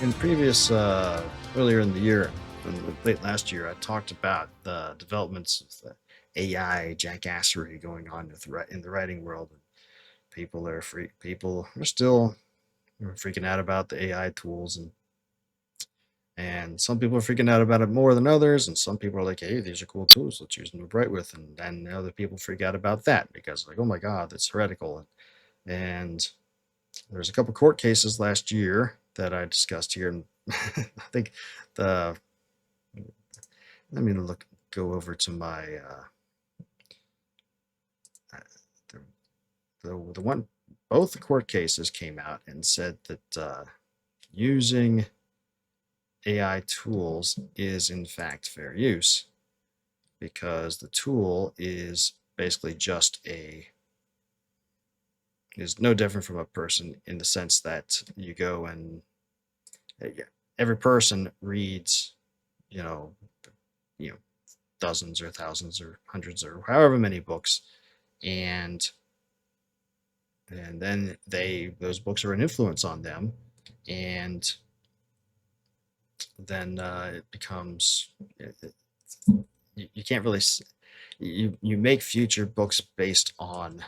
in previous earlier in the year, late last year, I talked about the developments of the AI jackassery going on in the writing world. People are still freaking out about the AI tools, and some people are freaking out about it more than others, and some people are like, hey, these are cool tools, let's use them to write with, and then other people freak out about that because like, oh my god, that's heretical. And there's a couple court cases last year that I discussed here, and I think the let me go over to my the, the one both the court cases came out and said that using AI tools is in fact fair use because the tool is basically just a is no different from a person in the sense that you go and every person reads, you know, you know, dozens or thousands or hundreds or however many books, and then those books are an influence on them, and then it becomes you can't really you make future books based on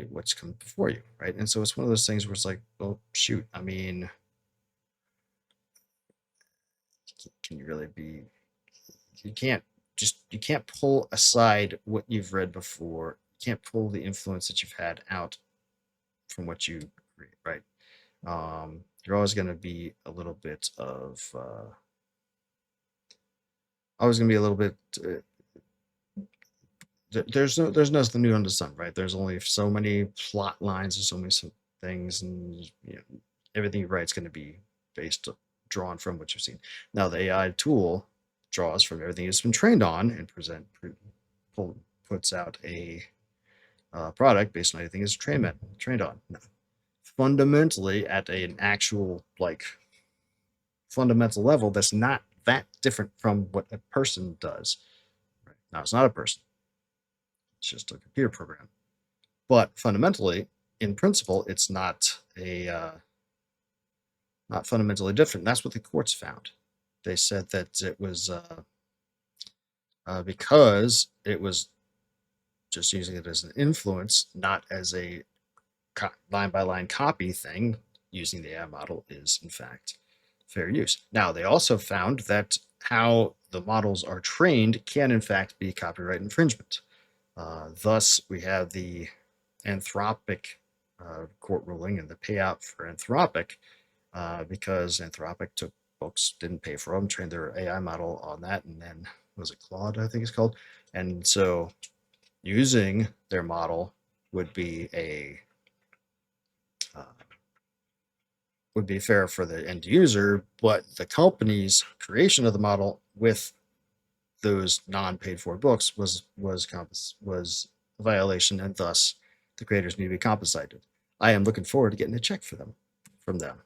what's come before you, right? And so it's one of those things where it's like, well, shoot, I mean, can you really be? You can't you can't pull aside what you've read before. You can't pull the influence that you've had out from what you read, right? You're always going to be a little bit of always going to be a little bit there's nothing new under the sun, right? There's only so many plot lines and so many things, and everything you write is going to be drawn from what you've seen. Now the AI tool draws from everything it's been trained on and puts out a product based on anything it's trained on. Now, fundamentally, at an actual fundamental level, that's not that different from what a person does. Right? Now it's not a person; it's just a computer program. But fundamentally, in principle, it's not not fundamentally different. That's what the courts found. They said that it was because it was just using it as an influence, not as a line by line copy thing. Using the AI model is in fact fair use. Now they also found that how the models are trained can in fact be copyright infringement. Thus, we have the Anthropic court ruling and the payout for Anthropic because Anthropic took books, didn't pay for them, trained their AI model on that, and then was it Claude, I think it's called. And so using their model would be fair for the end user, but the company's creation of the model with those non-paid for books was a violation, and thus the creators need to be compensated. I am looking forward to getting a check from them.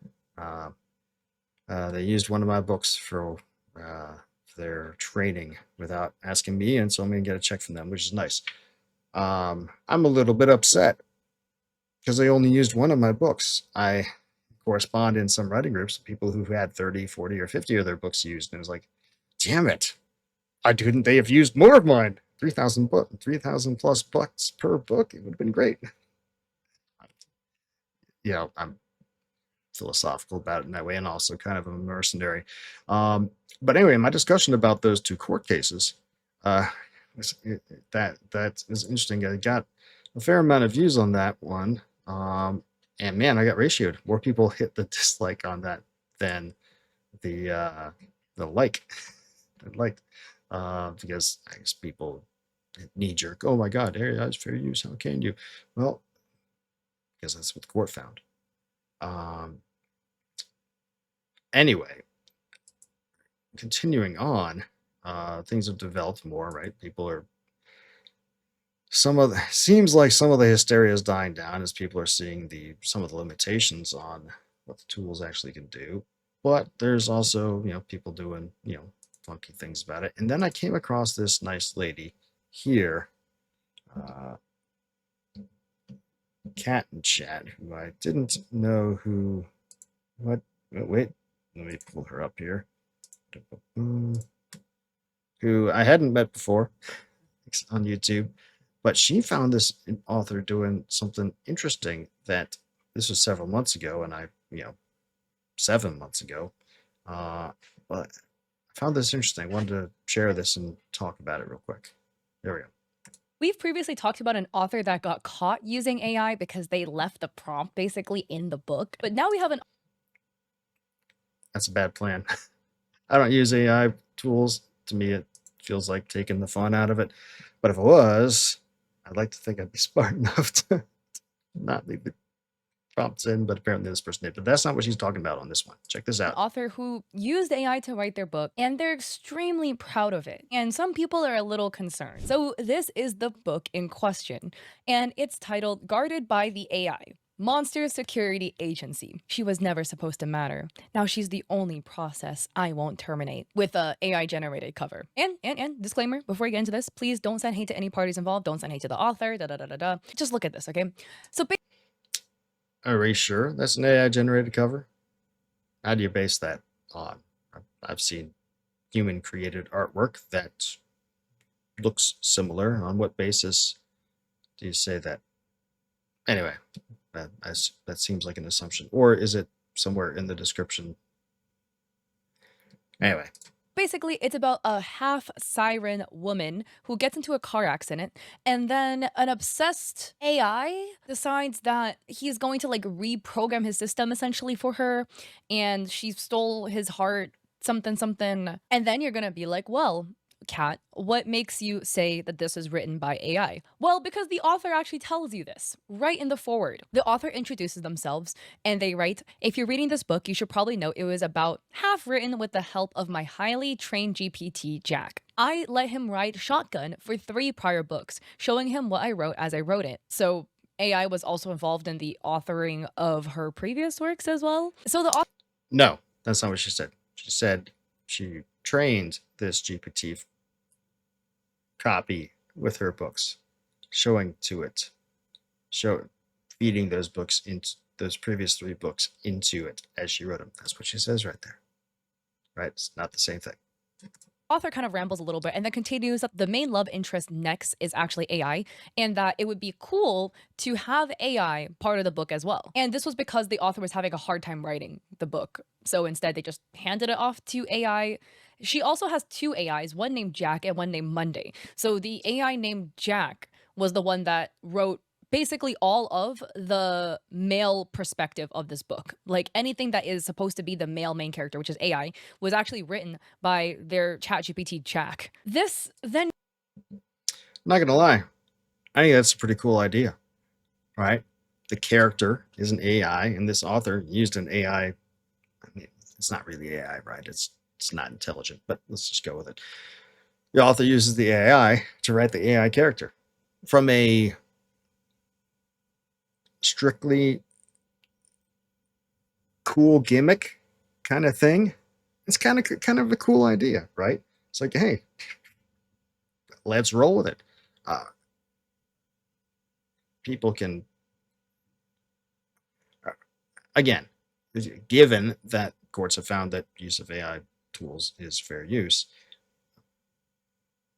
They used one of my books for their training without asking me, and so I'm going to get a check from them, which is nice. I'm a little bit upset because they only used one of my books. I correspond in some writing groups with people who had 30, 40, or 50 of their books used, and it was like, damn it, I couldn't they have used more of mine? 3,000 plus bucks per book. It would have been great. I'm philosophical about it in that way, and also kind of a mercenary. But anyway, my discussion about those two court cases, that is interesting. I got a fair amount of views on that one, and man, I got ratioed. More people hit the dislike on that than the like. Because I guess people knee jerk. Oh my God, AI is fair use. How can you? Well, because that's what the court found. Anyway, continuing on, things have developed more, right? Seems like some of the hysteria is dying down as people are seeing some of the limitations on what the tools actually can do. But there's also, people doing, funky things about it. And then I came across this nice lady here. cat in chat who I didn't know who. What? Wait, let me pull her up here. Who I hadn't met before on YouTube, but she found this author doing something interesting that this was several months ago, and 7 months ago. But I found this interesting. I wanted to share this and talk about it real quick. There we go. We've previously talked about an author that got caught using AI because they left the prompt basically in the book. But now we have an That's a bad plan. I don't use AI tools. To me, it feels like taking the fun out of it. But if it was, I'd like to think I'd be smart enough to not leave the prompts in, but apparently this person did. But that's not what she's talking about on this one. Check this out. author who used AI to write their book, and they're extremely proud of it. And some people are a little concerned. So this is the book in question, and it's titled Guarded by the AI. Monster Security Agency. She was never supposed to matter. Now she's the only process I won't terminate, with a AI generated cover. And disclaimer before we get into this, please don't send hate to any parties involved. Don't send hate to the author. Just look at this, okay? So Are we sure that's an AI generated cover? How do you base that on? I've seen human created artwork that looks similar. On what basis do you say that? Anyway, that seems like an assumption. Or is it somewhere in the description? Anyway. basically, it's about a half siren woman who gets into a car accident, and then an obsessed AI decides that he's going to like reprogram his system essentially for her, and she stole his heart, something, something. And then you're gonna be like, well, Kat, what makes you say that this is written by AI? Well, because the author actually tells you this right in the foreword. The author introduces themselves and they write, if you're reading this book, you should probably know it was about half written with the help of my highly trained GPT, Jack. I let him ride shotgun for 3 prior books, showing him what I wrote as I wrote it. So AI was also involved in the authoring of her previous works as well. So the author. No, that's not what she said. She said she trained this GPT copy with her books, showing to it, feeding those books into those previous 3 books into it as she wrote them. That's what she says right there. Right? It's not the same thing. Author kind of rambles a little bit and then continues that the main love interest next is actually AI, and that it would be cool to have AI part of the book as well. And this was because the author was having a hard time writing the book. So instead, they just handed it off to AI. She also has 2 AIs, one named Jack and one named Monday. So the AI named Jack was the one that wrote basically all of the male perspective of this book. Like anything that is supposed to be the male main character, which is AI, was actually written by their ChatGPT Jack. This then. I'm not gonna lie, I think that's a pretty cool idea, right? The character is an AI, and this author used an AI. I mean, it's not really AI, right? It's not intelligent, but let's just go with it. The author uses the AI to write the AI character from a strictly cool gimmick kind of thing. It's kind of a cool idea, right? It's like, hey, let's roll with it. People can, again, given that courts have found that use of AI tools is fair use,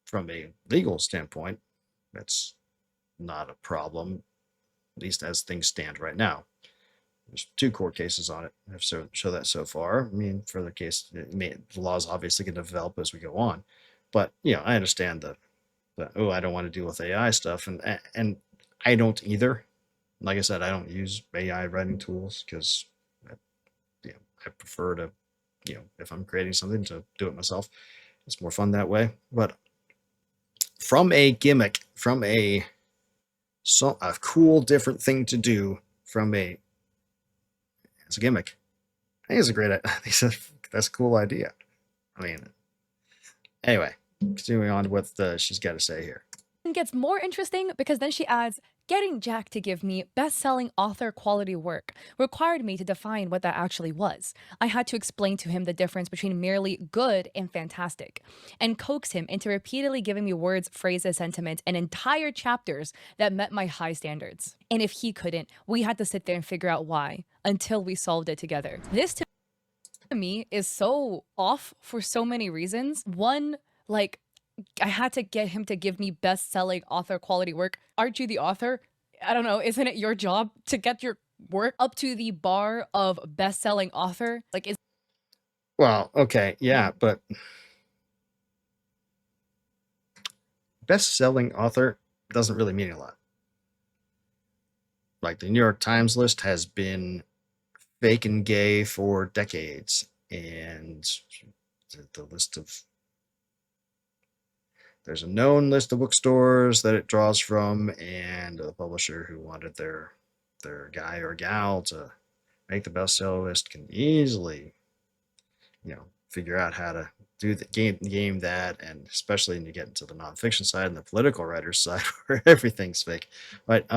from a legal standpoint, that's not a problem, at least as things stand right now. There's 2 court cases on it have show that so far. I mean, further case, the law is obviously going to develop as we go on, but I understand the I don't want to deal with AI stuff, and I don't either. Like I said, I don't use AI writing tools because I prefer to, if I'm creating something, to do it myself. It's more fun that way. But from a gimmick, from a cool different thing to do, it's a gimmick. I think it's a great idea. That's a cool idea. I mean, anyway, continuing on to what she's got to say here. gets more interesting because then she adds, getting Jack to give me best-selling author quality work required me to define what that actually was. I had to explain to him the difference between merely good and fantastic, and coax him into repeatedly giving me words, phrases, sentiments, and entire chapters that met my high standards. And if he couldn't, we had to sit there and figure out why until we solved it together. This to me is so off for so many reasons. One, like, I had to get him to give me best-selling author quality work. Aren't you the author? I don't know, isn't it your job to get your work up to the bar of best-selling author? Like, is Well, okay, yeah, but best-selling author doesn't really mean a lot. Like, the New York Times list has been fake and gay for decades, and the list of there's a known list of bookstores that it draws from, and a publisher who wanted their guy or gal to make the bestseller list can easily, figure out how to do the game that, and especially when you get into the nonfiction side and the political writers side where everything's fake. But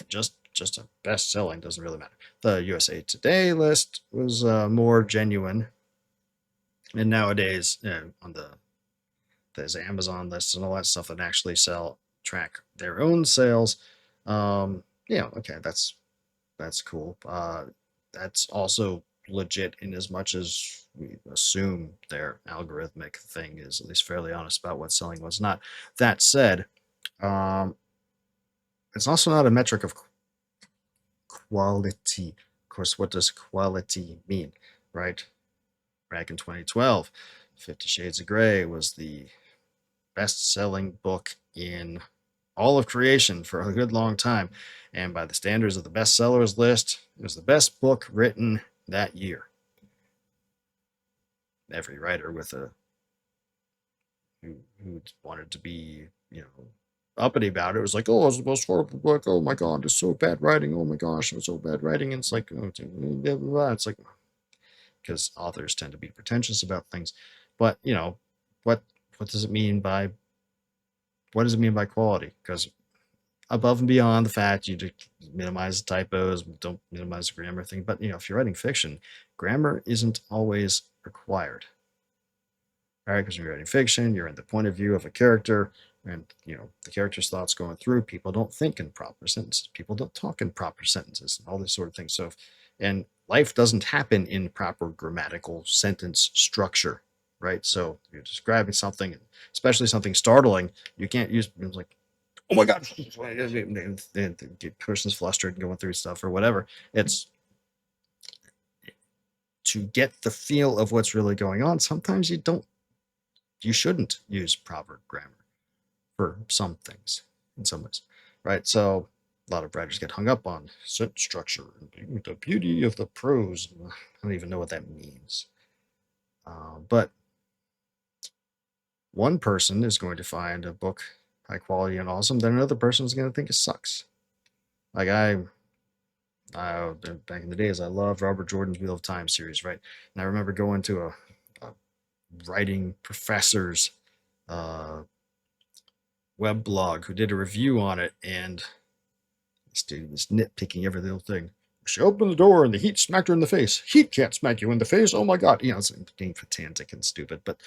just a best selling doesn't really matter. The USA Today list was more genuine, and nowadays on there's Amazon lists and all that stuff that actually track their own sales. Okay, that's cool. That's also legit in as much as we assume their algorithmic thing is at least fairly honest about what's selling, what's not. That said, it's also not a metric of quality. Of course, what does quality mean, right? Back in 2012, 50 Shades of Grey was the best-selling book in all of creation for a good long time, and by the standards of the bestsellers list, it was the best book written that year. Every writer with who wanted to be, uppity about it was like, oh, it's the most horrible book. Oh my god, it's so bad writing. Oh my gosh, it was so bad writing. And it's like, it's like, because authors tend to be pretentious about things. But what does it mean by quality? Because above and beyond the fact you minimize the typos, don't minimize the grammar thing. But if you're writing fiction, grammar isn't always required. All right, because when you're writing fiction, you're in the point of view of a character, and the character's thoughts going through. People don't think in proper sentences. People don't talk in proper sentences, and all this sort of thing. So, and life doesn't happen in proper grammatical sentence structure, right? So you're describing something, especially something startling. You can't use like, oh my god, the person's flustered and going through stuff or whatever. It's to get the feel of what's really going on. Sometimes you shouldn't use proper grammar for some things in some ways, right? So a lot of writers get hung up on sentence structure and the beauty of the prose. I don't even know what that means. But one person is going to find a book high quality and awesome, then another person is going to think it sucks. Like back in the days, I loved Robert Jordan's Wheel of Time series, right? And I remember going to a writing professor's web blog who did a review on it, and this dude was nitpicking every little thing. She opened the door and the heat smacked her in the face. Heat can't smack you in the face. Oh my god! It's being pedantic and stupid, but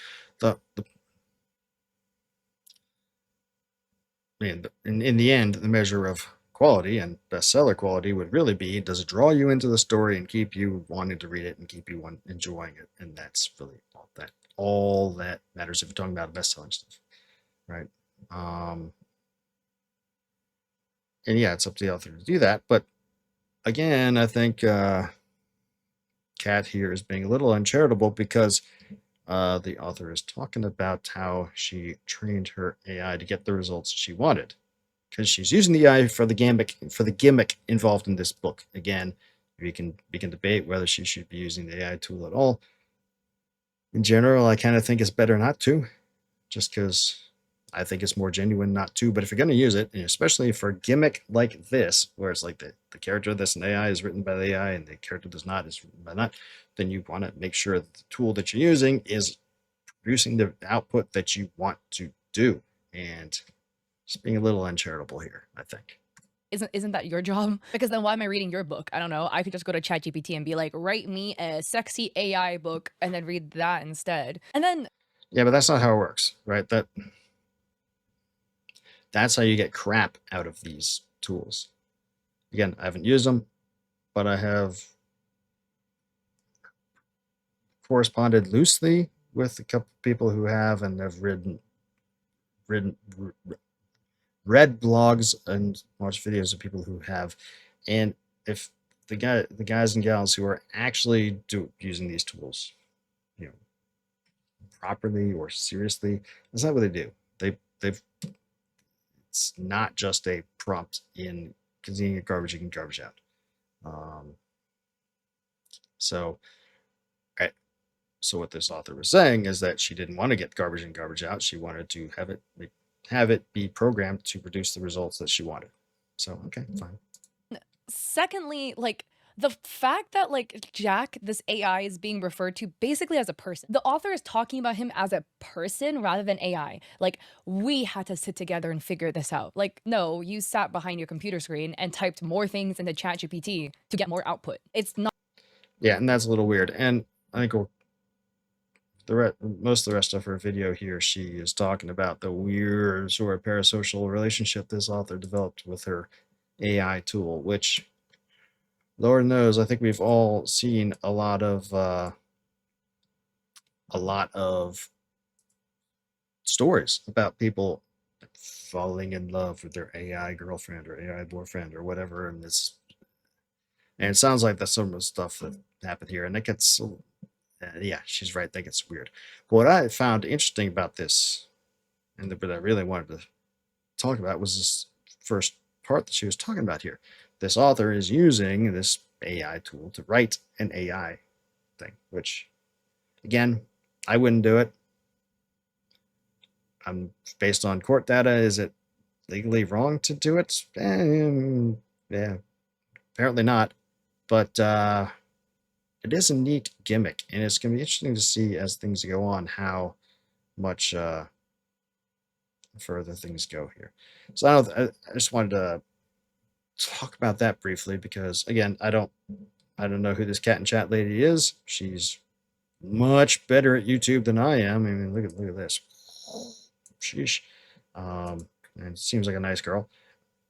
in the end, the measure of quality and bestseller quality would really be, does it draw you into the story and keep you wanting to read it and keep you enjoying it? And that's really all that matters if you're talking about best-selling stuff, right? And yeah, it's up to the author to do that. But again, I think Kat here is being a little uncharitable because the author is talking about how she trained her AI to get the results she wanted, because she's using the AI for the gimmick involved in this book. Again, we can debate whether she should be using the AI tool at all. In general, I kind of think it's better not to, just because I think it's more genuine not to. But if you're going to use it, and especially for a gimmick like this, where it's like the character that's an AI is written by the AI and the character does not is written by not, then you want to make sure that the tool that you're using is producing the output that you want to do. And Just being a little uncharitable here, I think. Isn't that your job? Because then why am I reading your book? I don't know. I could just go to ChatGPT and be like, write me a sexy AI book and then read that instead. And then Yeah, but that's not how it works, right? That's how you get crap out of these tools. Again, I haven't used them, but I have corresponded loosely with a couple of people who have, and have ridden read blogs and watched videos of people who have. And if the guys and gals who are actually using these tools, you know, properly or seriously, that's not what they do. They've It's not just a prompt in containing a garbage in, garbage out. Um, so, so what this author was saying is that she didn't want to get garbage in, garbage out. She wanted to have it be programmed to produce the results that she wanted. So, okay, fine. secondly, like the fact that like Jack, this AI, is being referred to basically as a person. The author is talking about him as a person rather than AI. Like, we had to sit together and figure this out. Like, no, you sat behind your computer screen and typed more things into ChatGPT to get more output. It's not. Yeah, and that's a little weird. And I think most of the rest of her video here, she is talking about the weird sort of parasocial relationship this author developed with her AI tool, which Lord knows, I think we've all seen a lot of stories about people falling in love with their AI girlfriend or AI boyfriend or whatever, and it sounds like that's some of the stuff that happened here, and it gets, yeah, she's right, that gets weird. But what I found interesting about this, and that I really wanted to talk about, was this first part that she was talking about here. This author is using this AI tool to write an AI thing, which, again, I wouldn't do it. Based on court data, is it legally wrong to do it? Yeah, apparently not. But it is a neat gimmick, and it's going to be interesting to see as things go on how much further things go here. So I just wanted to talk about that briefly because, again, I don't know who this cat and chat lady is. She's much better at YouTube than I am. I mean, look at this. Sheesh. And it seems like a nice girl.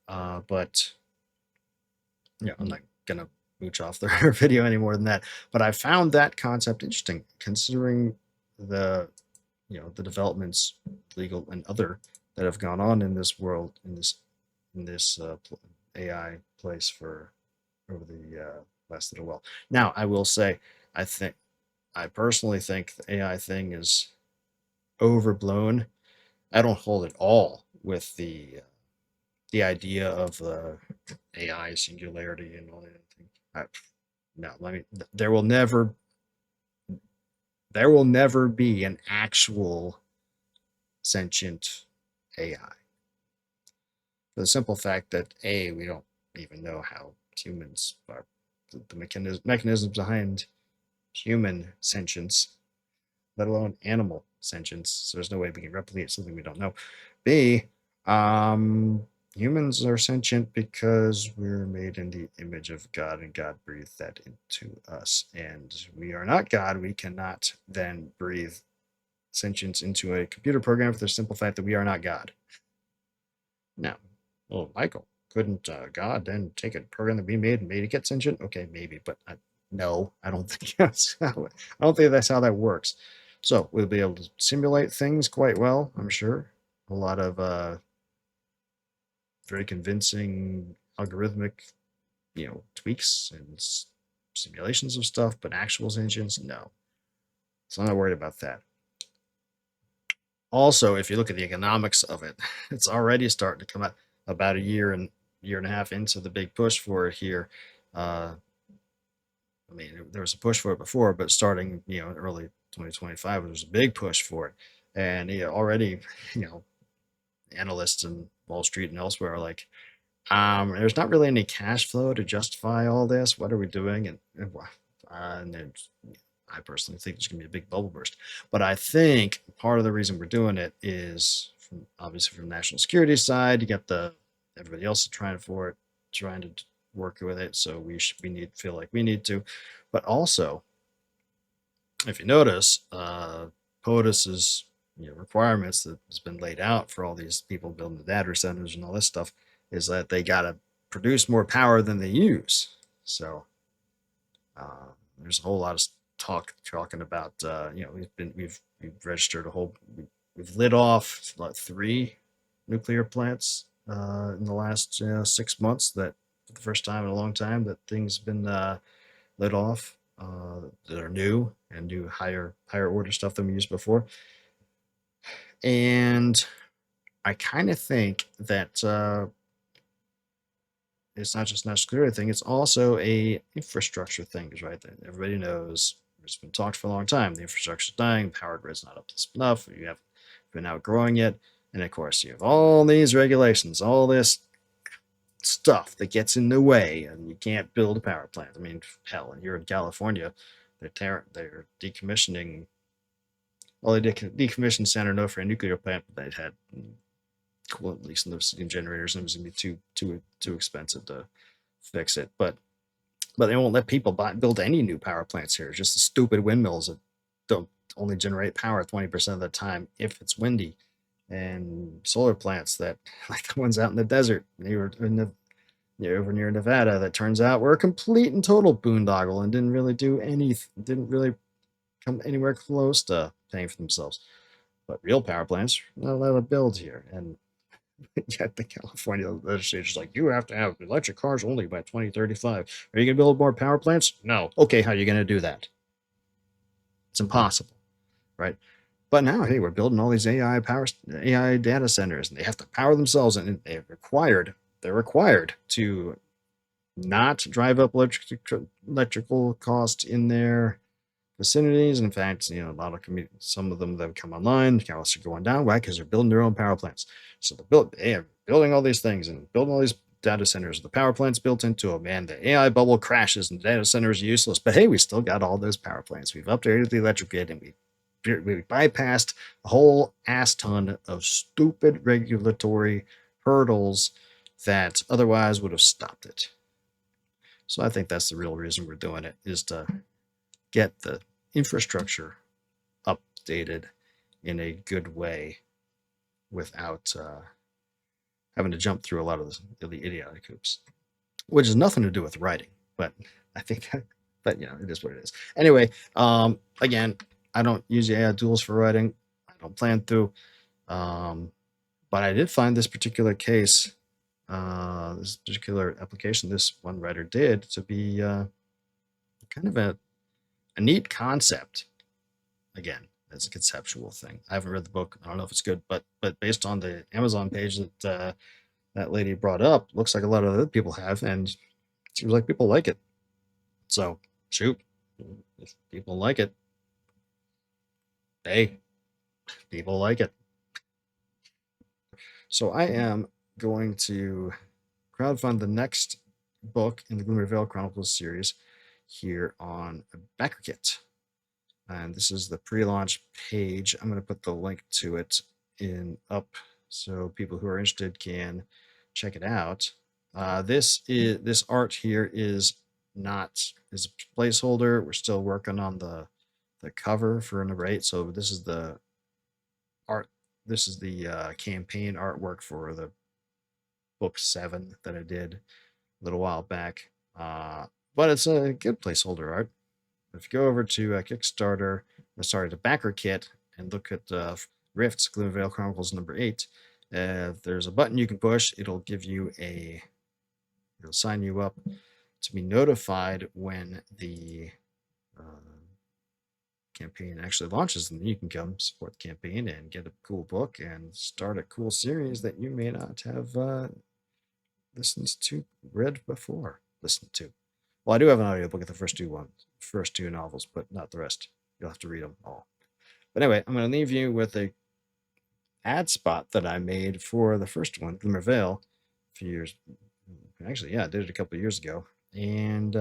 But yeah, I'm not gonna mooch off her video any more than that. But I found that concept interesting, considering the the developments, legal and other, that have gone on in this world, in this AI place for over the last little while. Now, I will say, I personally think the AI thing is overblown. I don't hold at all with the idea of AI singularity and all that thing. No, there will never be an actual sentient AI. For the simple fact that we don't even know how humans are, the mechanisms behind human sentience, let alone animal sentience. So there's no way we can replicate something we don't know. B, humans are sentient because we're made in the image of God, and God breathed that into us. And we are not God. We cannot then breathe sentience into a computer program for the simple fact that we are not God. Now, well, Michael, couldn't God then take a program that we made and made it get sentient? Okay, maybe, but no, I don't think I don't think that's how that works. So we'll be able to simulate things quite well, I'm sure. A lot of very convincing algorithmic, tweaks and simulations of stuff, but actual sentience, no. So I'm not worried about that. Also, if you look at the economics of it, it's already starting to come out about a year and a half into the big push for it here. I mean, there was a push for it before, but starting, in early 2025, there was a big push for it. And already, analysts in Wall Street and elsewhere are like, there's not really any cash flow to justify all this. What are we doing? And then I personally think there's going to be a big bubble burst. But I think part of the reason we're doing it is from obviously from the national security side. You got the everybody else is trying for it, trying to work with it. So we feel like we need to, but also if you notice, POTUS's requirements that has been laid out for all these people building the data centers and all this stuff is that they got to produce more power than they use. So there's a whole lot of talking about we've registered we've lit off like 3 nuclear plants in the last 6 months, that for the first time in a long time that things have been lit off that are new and do higher order stuff than we used before. And I kind of think that it's not just a national security thing, it's also a infrastructure thing, right? That everybody knows, it's been talked for a long time, the infrastructure's dying, the power grid's not up to snuff, you have been outgrowing it, and of course you have all these regulations, all this stuff that gets in the way, and you can't build a power plant. I mean, hell, and you're in California, they're decommissioning. Well, they decommissioned San Onofre nuclear plant, but they had at least in those generators, and it was going to be too expensive to fix it. But they won't let people build any new power plants here. It's just the stupid windmills that don't only generate power 20% of the time if it's windy, and solar plants that, like the ones out in the desert, they were over near Nevada, that turns out were a complete and total boondoggle and didn't really come anywhere close to paying for themselves. But real power plants are not allowed to build here, and yet the California legislature's like, you have to have electric cars only by 2035. Are you going to build more power plants? No. Okay, how are you going to do that? It's impossible, right? But now, hey, we're building all these AI data centers, and they have to power themselves, and they're required to not drive up electrical costs in their vicinities. In fact, a lot of some of them that have come online, the costs are going down. Why? Because they're building their own power plants. So they are building all these things and building all these data centers. The power plants built into them, and the AI bubble crashes, and the data center is useless. But hey, we still got all those power plants. We've updated the electric grid, and we bypassed a whole ass ton of stupid regulatory hurdles that otherwise would have stopped it. So I think that's the real reason we're doing it, is to get the infrastructure updated in a good way without having to jump through a lot of the idiotic hoops, which has nothing to do with writing, but I think but it is what it is. Anyway, again, I don't use the AI tools for writing. I don't plan to. But I did find this particular case, this particular application this one writer did, to be kind of a neat concept. Again, it's a conceptual thing. I haven't read the book. I don't know if it's good, but based on the Amazon page that that lady brought up, looks like a lot of other people have, and it seems like people like it. So, shoot, if people like it, hey, people like it. So I am going to crowdfund the next book in the Gloomy Vale Chronicles series here on Backerkit. And this is the pre-launch page. I'm going to put the link to it up so people who are interested can check it out. This art here is a placeholder. We're still working on the cover for number 8. So this is the art. This is the campaign artwork for the book 7 that I did a little while back. But it's a good placeholder art. If you go over to Kickstarter, to Backerkit, and look at Rift's Gloomy Vale Chronicles number 8, there's a button you can push. It'll give you it'll sign you up to be notified when the campaign actually launches, and then you can come support the campaign and get a cool book and start a cool series that you may not have read before. Well, I do have an audiobook of the first two novels, but not the rest. You'll have to read them all. But anyway, I'm going to leave you with a ad spot that I made for the first one, Glimmer Vale, a few years. Actually, yeah, I did it a couple of years ago. And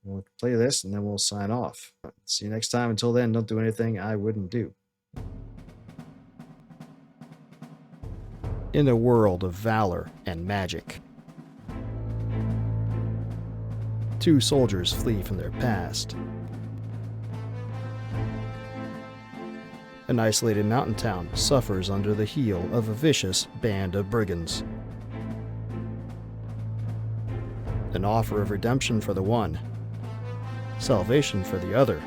we'll play this, and then we'll sign off. See you next time. Until then, don't do anything I wouldn't do. in a world of valor and magic. Two soldiers flee from their past. An isolated mountain town suffers under the heel of a vicious band of brigands. An offer of redemption for the one, salvation for the other,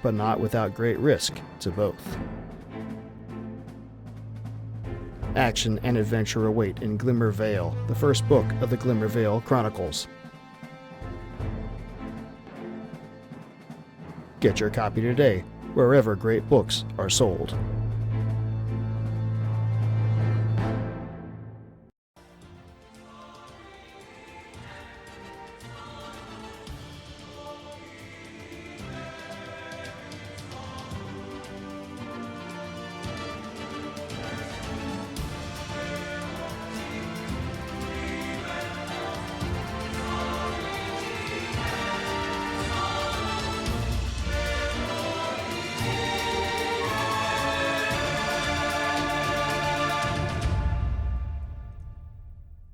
but not without great risk to both. Action and adventure await in Glimmer Vale, the first book of the Glimmer Vale Chronicles. Get your copy today, wherever great books are sold.